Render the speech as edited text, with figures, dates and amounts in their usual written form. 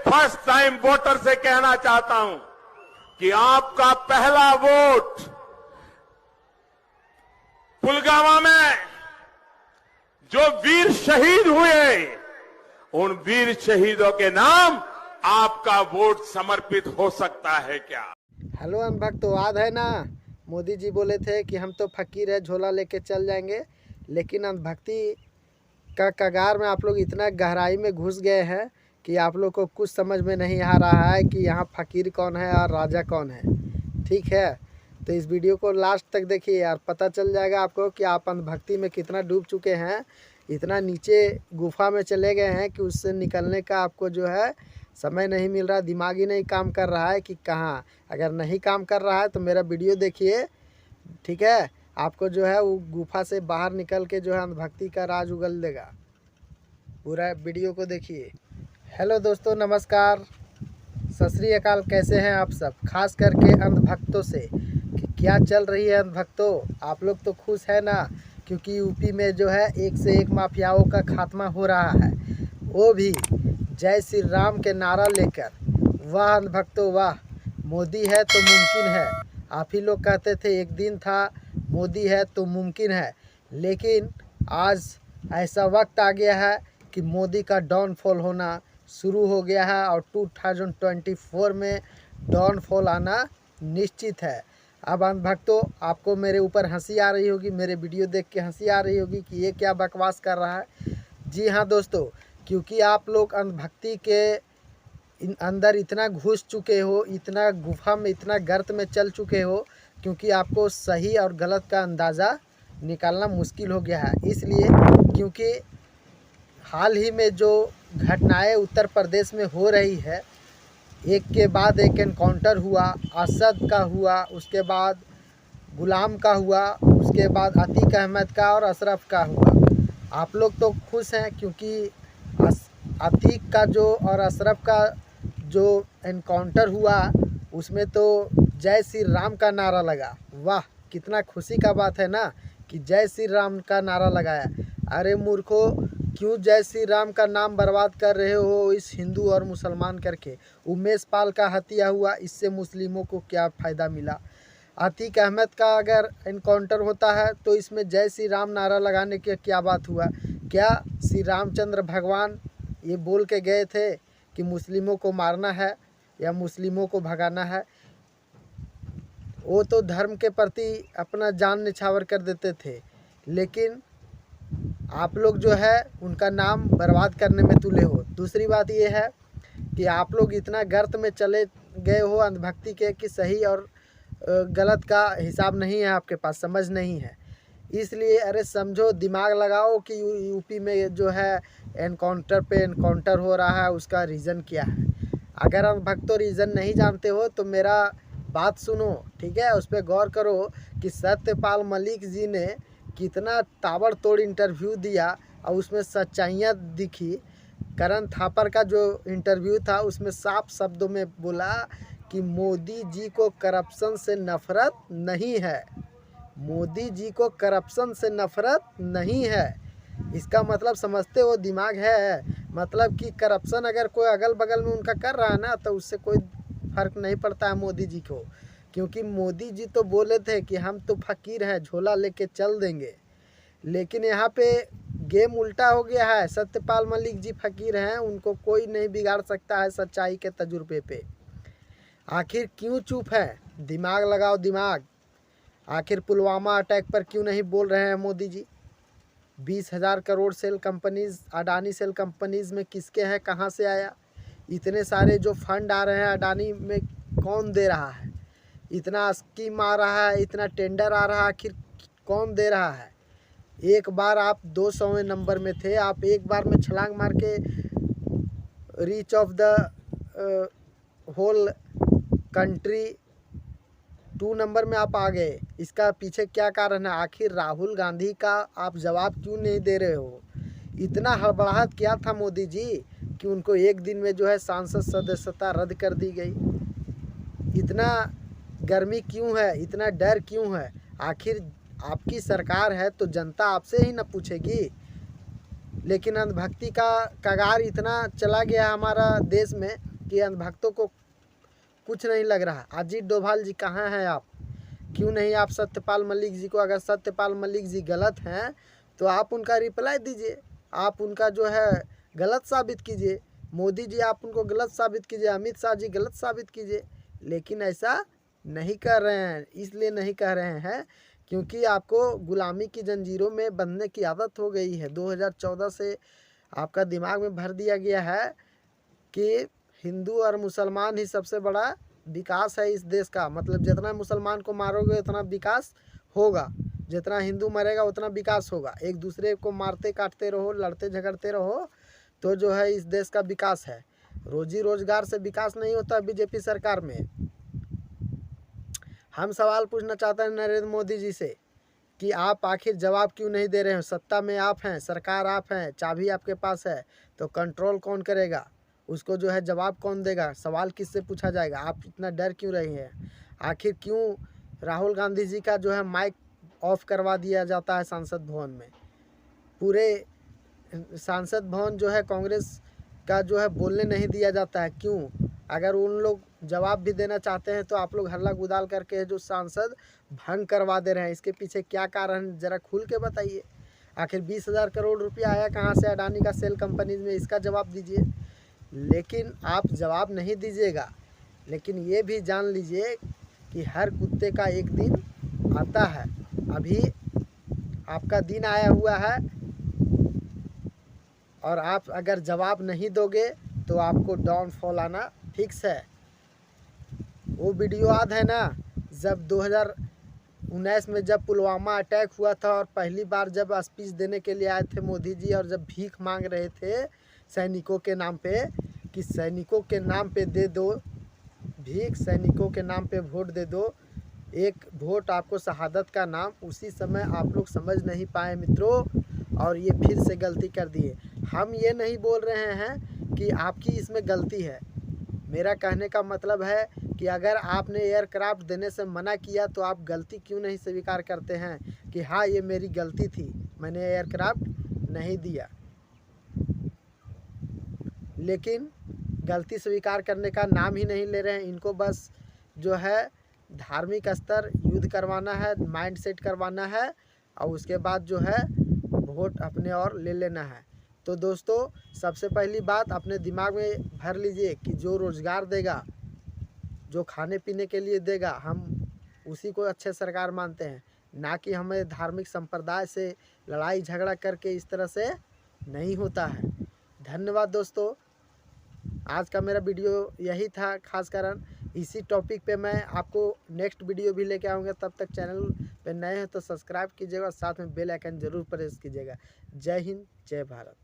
First time voter से कहना चाहता हूं कि आपका पहला वोट पुलवामा में जो वीर शहीद हुए, उन वीर शहीदों के नाम आपका वोट समर्पित हो सकता है क्या? हेलो अनभक्त, तो याद है ना, मोदी जी बोले थे कि हम तो फकीर है, झोला लेके चल जाएंगे। लेकिन अंधभक्ति का कगार में आप लोग इतना गहराई में घुस गए हैं कि आप लोग को कुछ समझ में नहीं आ रहा है कि यहाँ फकीर कौन है और राजा कौन है। ठीक है, तो इस वीडियो को लास्ट तक देखिए यार, पता चल जाएगा आपको कि आप अंधभक्ति में कितना डूब चुके हैं। इतना नीचे गुफा में चले गए हैं कि उससे निकलने का आपको जो है समय नहीं मिल रहा, दिमाग ही नहीं काम कर रहा है कि कहाँ। अगर नहीं काम कर रहा है तो मेरा वीडियो देखिए, ठीक है। आपको जो है वो गुफा से बाहर निकल के जो है अंधभक्ति का राज उगल देगा। पूरा वीडियो को देखिए। हेलो दोस्तों, नमस्कार, सत श्री अकाल। कैसे हैं आप सब, खास करके अंधभक्तों से कि क्या चल रही है अंधभक्तों। आप लोग तो खुश है ना, क्योंकि यूपी में जो है एक से एक माफियाओं का खात्मा हो रहा है, वो भी जय श्री राम के नारा लेकर। वाह अंधभक्तों वाह, मोदी है तो मुमकिन है। आप ही लोग कहते थे एक दिन था मोदी है तो मुमकिन है, लेकिन आज ऐसा वक्त आ गया है कि मोदी का डाउनफॉल होना शुरू हो गया है और 2024 में डाउनफॉल आना निश्चित है। अब अंधभक्तों, आपको मेरे ऊपर हंसी आ रही होगी, मेरे वीडियो देख के हंसी आ रही होगी कि ये क्या बकवास कर रहा है। जी हाँ दोस्तों, क्योंकि आप लोग अंधभक्ति के अंदर इतना घुस चुके हो, इतना गुफा में, इतना गर्त में चल चुके हो, क्योंकि आपको सही और गलत का अंदाज़ा निकालना मुश्किल हो गया है। इसलिए क्योंकि हाल ही में जो घटनाएं उत्तर प्रदेश में हो रही है, एक के बाद एक एनकाउंटर हुआ, असद का हुआ, उसके बाद गुलाम का हुआ, उसके बाद अतीक अहमद का और अशरफ का हुआ। आप लोग तो खुश हैं क्योंकि अतीक का जो और अशरफ का जो एनकाउंटर हुआ उसमें तो जय श्री राम का नारा लगा। वाह, कितना खुशी का बात है ना कि जय श्री राम का नारा लगाया। अरे मूर्खों, क्यों जय श्री राम का नाम बर्बाद कर रहे हो इस हिंदू और मुसलमान करके। उमेश पाल का हत्या हुआ, इससे मुस्लिमों को क्या फ़ायदा मिला। अतीक अहमद का अगर एनकाउंटर होता है तो इसमें जय श्री राम नारा लगाने की क्या बात हुआ। क्या श्री रामचंद्र भगवान ये बोल के गए थे कि मुस्लिमों को मारना है या मुस्लिमों को भगाना है। वो तो धर्म के प्रति अपना जान निछावर कर देते थे, लेकिन आप लोग जो है उनका नाम बर्बाद करने में तुले हो। दूसरी बात ये है कि आप लोग इतना गर्त में चले गए हो अंधभक्ति के कि सही और गलत का हिसाब नहीं है आपके पास, समझ नहीं है। इसलिए अरे समझो, दिमाग लगाओ कि यूपी में जो है एनकाउंटर पे एनकाउंटर हो रहा है, उसका रीज़न क्या है। अगर अंधभक्तों रीज़न नहीं जानते हो तो मेरा बात सुनो, ठीक है, उस पर गौर करो कि सत्यपाल मलिक जी ने कितना ताबड़तोड़ इंटरव्यू दिया और उसमें सच्चाइयाँ दिखी। करण थापर का जो इंटरव्यू था उसमें साफ शब्दों में बोला कि मोदी जी को करप्शन से नफ़रत नहीं है। मोदी जी को करप्शन से नफ़रत नहीं है, इसका मतलब समझते हो, दिमाग है। मतलब कि करप्शन अगर कोई अगल बगल में उनका कर रहा है ना तो उससे कोई फ़र्क नहीं पड़ता है मोदी जी को, क्योंकि मोदी जी तो बोले थे कि हम तो फकीर हैं, झोला लेके चल देंगे। लेकिन यहाँ पे गेम उल्टा हो गया है। सत्यपाल मलिक जी फकीर हैं, उनको कोई नहीं बिगाड़ सकता है सच्चाई के तजुर्बे पे। आखिर क्यों चुप है, दिमाग लगाओ दिमाग। आखिर पुलवामा अटैक पर क्यों नहीं बोल रहे हैं Modi ji. 20,000 crore shell companies, Adani shell companies में किसके हैं, कहाँ से आया। इतने सारे जो फंड आ रहे हैं अडानी में, कौन दे रहा है। इतना स्कीम आ रहा है, इतना टेंडर आ रहा है, आखिर कौन दे रहा है। एक बार आप 200वें नंबर में थे, आप एक बार में छलांग मार के reach of the whole country 2 number में आप आ गए। इसका पीछे क्या कारण है। आखिर राहुल गांधी का आप जवाब क्यों नहीं दे रहे हो। इतना हड़बड़ाहट किया था मोदी जी कि उनको एक दिन में जो है सांसद सदस्यता रद्द कर दी गई। इतना गर्मी क्यों है, इतना डर क्यों है। आखिर आपकी सरकार है तो जनता आपसे ही न पूछेगी। लेकिन अंधभक्ति का कगार इतना चला गया हमारा देश में कि अंधभक्तों को कुछ नहीं लग रहा। अजीत डोभाल जी कहाँ हैं आप? क्यों नहीं आप सत्यपाल मलिक जी को, अगर सत्यपाल मलिक जी गलत हैं तो आप उनका रिप्लाई दीजिए, आप उनका जो है गलत साबित कीजिए। मोदी जी आप उनको गलत साबित कीजिए, अमित शाह जी गलत साबित कीजिए। लेकिन ऐसा नहीं कर रहे हैं। इसलिए नहीं कह रहे हैं क्योंकि आपको गुलामी की जंजीरों में बंधने की आदत हो गई है। 2014 से आपका दिमाग में भर दिया गया है कि हिंदू और मुसलमान ही सबसे बड़ा विकास है इस देश का। मतलब जितना मुसलमान को मारोगे उतना विकास होगा, जितना हिंदू मरेगा उतना विकास होगा। एक दूसरे को मारते काटते रहो, लड़ते झगड़ते रहो तो जो है इस देश का विकास है। रोजी रोजगार से विकास नहीं होता बीजेपी सरकार में। हम सवाल पूछना चाहते हैं नरेंद्र मोदी जी से कि आप आखिर जवाब क्यों नहीं दे रहे हो? सत्ता में आप हैं, सरकार आप हैं, चाबी आपके पास है, तो कंट्रोल कौन करेगा? उसको जो है जवाब कौन देगा? सवाल किससे पूछा जाएगा? आप इतना डर क्यों रही हैं? आखिर क्यों राहुल गांधी जी का जो है माइक ऑफ करवा दिया जाता है सांसद भवन में? पूरे सांसद भवन जो है कांग्रेस का जो है बोलने नहीं दिया जाता है, क्यों? अगर उन लोग जवाब भी देना चाहते हैं तो आप लोग हल्ला गुदाल करके जो सांसद भंग करवा दे रहे हैं, इसके पीछे क्या कारण ज़रा खुल के बताइए। आखिर 20,000 करोड़ रुपया आया कहाँ से अडानी का सेल कंपनीज में, इसका जवाब दीजिए। लेकिन आप जवाब नहीं दीजिएगा। लेकिन ये भी जान लीजिए कि हर कुत्ते का एक दिन आता है। अभी आपका दिन आया हुआ है और आप अगर जवाब नहीं दोगे तो आपको डाउनफॉल आना फिक्स है। वो वीडियो याद है ना, जब 2019 में जब पुलवामा अटैक हुआ था और पहली बार जब स्पीच देने के लिए आए थे मोदी जी और जब भीख मांग रहे थे सैनिकों के नाम पे कि सैनिकों के नाम पे दे दो भीख, सैनिकों के नाम पे वोट दे दो, एक वोट आपको शहादत का नाम। उसी समय आप लोग समझ नहीं पाए मित्रों और ये फिर से गलती कर दिए। हम ये नहीं बोल रहे हैं कि आपकी इसमें गलती है। मेरा कहने का मतलब है कि अगर आपने एयरक्राफ्ट देने से मना किया तो आप गलती क्यों नहीं स्वीकार करते हैं कि हाँ ये मेरी गलती थी, मैंने एयरक्राफ्ट नहीं दिया। लेकिन गलती स्वीकार करने का नाम ही नहीं ले रहे हैं। इनको बस जो है धार्मिक स्तर युद्ध करवाना है, माइंड सेट करवाना है और उसके बाद जो है वोट अपने और ले लेना है। तो दोस्तों सबसे पहली बात अपने दिमाग में भर लीजिए कि जो रोज़गार देगा, जो खाने पीने के लिए देगा, हम उसी को अच्छे सरकार मानते हैं, ना कि हमें धार्मिक संप्रदाय से लड़ाई झगड़ा करके इस तरह से नहीं होता है। धन्यवाद दोस्तों, आज का मेरा वीडियो यही था खास कारण। इसी टॉपिक पे मैं आपको नेक्स्ट वीडियो भी लेके आऊँगा। तब तक चैनल पे नए हैं तो सब्सक्राइब कीजिएगा, साथ में बेल आइकन ज़रूर प्रेस कीजिएगा। जय हिंद, जय भारत।